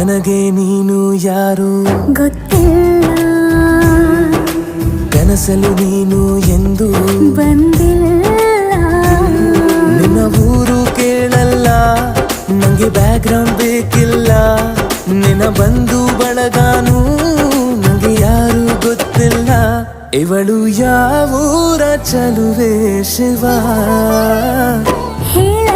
ನನಗೆ ನೀನು ಯಾರು ಗೊತ್ತಿಲ್ಲ, ಕನಸಲು ನೀನು ಎಂದು ಬಂದಿಲ್ಲ. ನಿನ್ನ ಊರು ಕೇಳಲ್ಲ, ನಂಗೆ ಬ್ಯಾಕ್ಗ್ರೌಂಡ್ ಬೇಕಿಲ್ಲ. ನಿನ್ನ ಬಂಧು ಬಳಗಾನು ನಂಗೆ ಯಾರು ಗೊತ್ತಿಲ್ಲ. ಇವಳು ಯಾವೂರ ಚಲುವೆ ಶಿವ ಹೇಳ